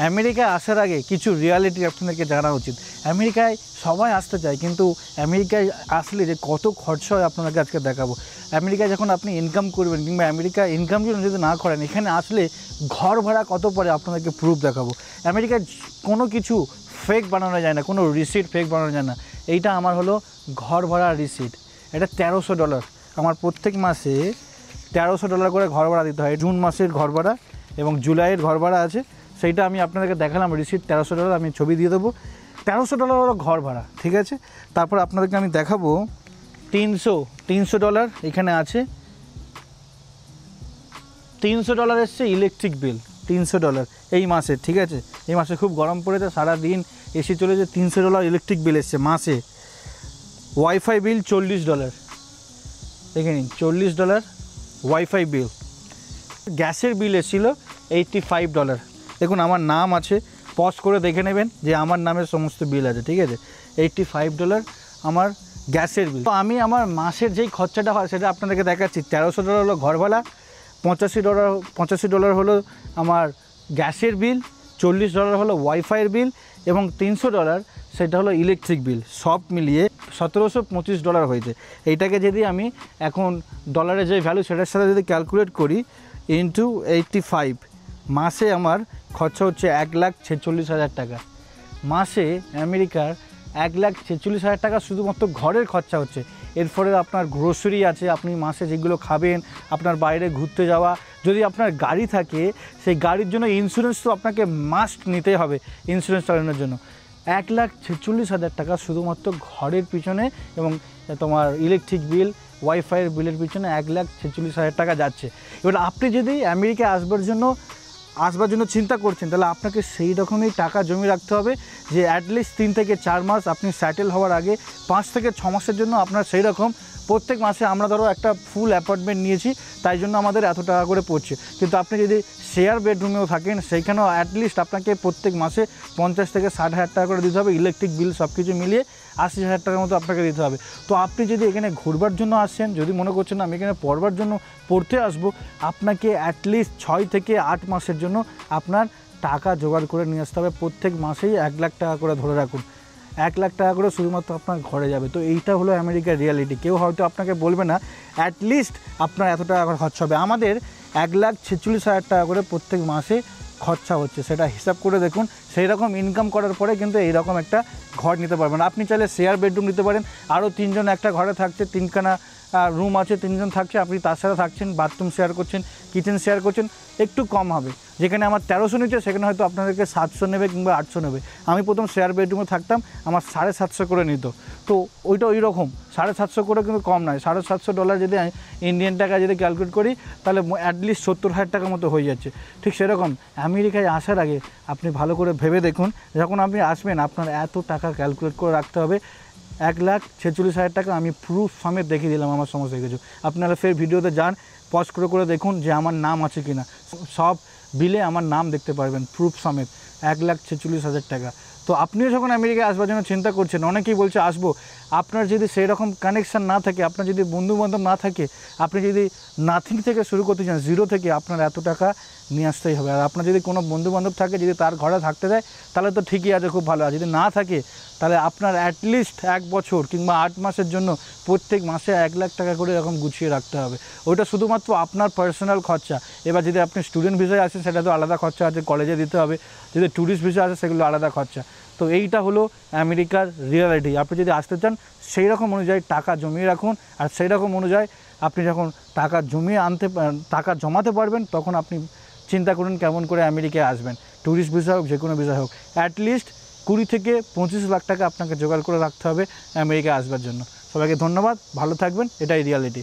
আমেরিকায় আসার আগে কিছু রিয়ালিটি আপনাদেরকে জানা উচিত। আমেরিকায় সবাই আসতে চায়, কিন্তু আমেরিকায় আসলে যে কত খরচা হয় আপনাদেরকে আজকে দেখাবো। আমেরিকায় যখন আপনি ইনকাম করবেন কিংবা আমেরিকায় ইনকাম যদি না করেন, এখানে আসলে ঘর ভাড়া কত পড়ে আপনাদেরকে প্রুফ দেখাবো। আমেরিকায় কোনো কিছু ফেক বানানো যায় না, কোনো রিসিট ফেক বানানো যায় না। এইটা আমার হলো ঘর ভাড়া রিসিট। এটা $1300। আমার প্রত্যেক মাসে $1300 করে ঘর ভাড়া দিতে হয়। জুন মাসের ঘর ভাড়া এবং জুলাইয়ের ঘর ভাড়া আছে, সেইটা আমি আপনাদেরকে দেখালাম। রিসিট $1300, আমি ছবি দিয়ে দেবো। $1300 হলো ঘর ভাড়া, ঠিক আছে। তারপর আপনাদেরকে আমি দেখাবো $300 এখানে আছে। $300 এসছে ইলেকট্রিক বিল, $300 এই মাসে, ঠিক আছে। এই মাসে খুব গরম পড়েছে, সারাদিন এসি চলেছে। $300 ইলেকট্রিক বিল এসছে মাসে। ওয়াইফাই বিল $40, দেখে নিন, $40 ওয়াইফাই বিল। গ্যাসের বিল এসেছিলো $85। দেখুন আমার নাম আছে, পজ করে দেখে নেবেন যে আমার নামের সমস্ত বিল আছে, ঠিক আছে। $85 আমার গ্যাসের বিল। তো আমি আমার মাসের যেই খরচাটা হয় সেটা আপনাদেরকে দেখাচ্ছি। $1300 হলো ঘর ভাড়া, $85 হলো আমার গ্যাসের বিল, $40 হলো ওয়াইফাইয়ের বিল এবং $300 সেটা হলো ইলেকট্রিক বিল। সব মিলিয়ে $1725 হয়েছে। এইটাকে যদি আমি এখন ডলারের যে ভ্যালু সেটার সাথে যদি ক্যালকুলেট করি ইন্টু 85, মাসে আমার খরচা হচ্ছে $1,46,000 টাকা। মাসে আমেরিকার $1,46,000 টাকা শুধুমাত্র ঘরের খরচা হচ্ছে। এরপরে আপনার গ্রোসারি আছে, আপনি মাসে যেগুলো খাবেন, আপনার বাইরে ঘুরতে যাওয়া, যদি আপনার গাড়ি থাকে সেই গাড়ির জন্য ইন্স্যুরেন্স তো আপনাকে মাস্ট নিতেই হবে ইন্স্যুরেন্স চালানোর জন্য। $1,46,000 টাকা শুধুমাত্র ঘরের পিছনে এবং তোমার ইলেকট্রিক বিল, ওয়াইফাইয়ের বিলের পিছনে $1,46,000 টাকা যাচ্ছে। এবার আপনি যদি আমেরিকায় আসবার জন্য চিন্তা করছেন, তাহলে আপনাকে সেই রকমই টাকা জমি রাখতে হবে যে অ্যাটলিস্ট 3 থেকে 4 মাস আপনি সেটেল হওয়ার আগে 5 থেকে 6 মাসের জন্য আপনার সেই রকম প্রত্যেক মাসে, আমরা ধরো একটা ফুল অ্যাপার্টমেন্ট নিয়েছি তাই জন্য আমাদের এত টাকা করে পড়ছে। কিন্তু আপনি যদি শেয়ার বেডরুমেও থাকেন সেইখানেও অ্যাটলিস্ট আপনাকে প্রত্যেক মাসে 50 থেকে 60,000 টাকা করে দিতে হবে। ইলেকট্রিক বিল সব কিছু মিলিয়ে 80,000 টাকার মতো আপনাকে দিতে হবে। তো আপনি যদি এখানে ঘুরবার জন্য আসছেন, যদি মনে করছেন আমি এখানে পড়বার জন্য পড়তে আসবো, আপনাকে অ্যাটলিস্ট 6 থেকে 8 মাসের জন্য আপনার টাকা জোগাড় করে নিয়ে আসতে হবে। প্রত্যেক মাসেই 1 লাখ টাকা করে ধরে রাখুন, 1 লাখ টাকা করে শুধুমাত্র আপনার ঘরে যাবে। তো এইটা হলো আমেরিকার রিয়ালিটি। কেউ হয়তো আপনাকে বলবে না অ্যাটলিস্ট আপনার এত টাকা করে খরচা হবে। আমাদের $1,46,000 টাকা করে প্রত্যেক মাসে খরচা হচ্ছে, সেটা হিসাব করে দেখুন। সেই রকম ইনকাম করার পরে কিন্তু এইরকম একটা ঘর নিতে পারবেন। আপনি চাইলে শেয়ার বেডরুম নিতে পারেন, আরও 3 জন একটা ঘরে থাকছে, 3খানা রুম আছে, 3 জন থাকছে, আপনি তার সাথে থাকছেন, বাথরুম শেয়ার করছেন, কিচেন শেয়ার করছেন, একটু কম হবে। যেখানে আমার 1300 নিচ্ছে সেখানে হয়তো আপনাদেরকে 700 নেবে কিংবা 800 নেবে। আমি প্রথম শেয়ার বেডরুমে থাকতাম, আমার 750 করে নিত। তো ওইটা ওই রকম 750 করে, কিন্তু কম নয়। $750 যদি ইন্ডিয়ান টাকা যদি ক্যালকুলেট করি তাহলে অ্যাটলিস্ট 70,000 টাকার মতো হয়ে যাচ্ছে। ঠিক সেরকম আমেরিকায় আসার আগে আপনি ভালো করে ভেবে দেখুন, যখন আপনি আসবেন আপনার এত টাকা ক্যালকুলেট করে রাখতে হবে। $1,46,000 টাকা আমি প্রুফ সমেত দেখিয়ে দিলাম আমার সমস্ত কিছু। আপনারা ফের ভিডিওতে যান, পজ করে দেখুন যে আমার নাম আছে কি না। সব বিলে আমার নাম দেখতে পারবেন প্রুফ সমেত। $1,46,000 টাকা। তো আপনিও যখন আমেরিকায় আসবার জন্য চিন্তা করছেন, অনেকেই বলছে আসবো, আপনার যদি সেই রকম কানেকশান না থাকে, আপনার যদি বন্ধুবান্ধব না থাকে, আপনি যদি নাথিং থেকে শুরু করতে চান, জিরো থেকে, আপনার এত টাকা নিয়ে আসতেই হবে। আর আপনার যদি কোনো বন্ধুবান্ধব থাকে, যদি তার ঘরে থাকতে দেয় তাহলে তো ঠিকই আছে, খুব ভালো। আর যদি না থাকে তাহলে আপনার অ্যাটলিস্ট 1 বছর কিংবা 8 মাসের জন্য প্রত্যেক মাসে 1 লাখ টাকা করে এরকম গুছিয়ে রাখতে হবে। ওইটা শুধুমাত্র আপনার পার্সোনাল খরচা। এবার যদি আপনি স্টুডেন্ট ভিসায় আসেন সেটা তো আলাদা খরচা আছে, কলেজে দিতে হবে। যদি ট্যুরিস্ট ভিসা আছে সেগুলো আলাদা খরচা। তো এইটা হলো আমেরিকার রিয়ালিটি। আপনি যদি আসতে চান সেই রকম অনুযায়ী টাকা জমিয়ে রাখুন, আর সেই রকম অনুযায়ী আপনি যখন টাকা জমাতে পারবেন তখন আপনি চিন্তা করুন কেমন করে আমেরিকায় আসবেন। ট্যুরিস্ট ভিসা হোক, যে কোনো ভিসা হোক, অ্যাটলিস্ট 20 থেকে 25 লাখ টাকা আপনাকে জোগাড় করে রাখতে হবে আমেরিকায় আসবার জন্য। সবাইকে ধন্যবাদ, ভালো থাকবেন, এটাই রিয়ালিটি।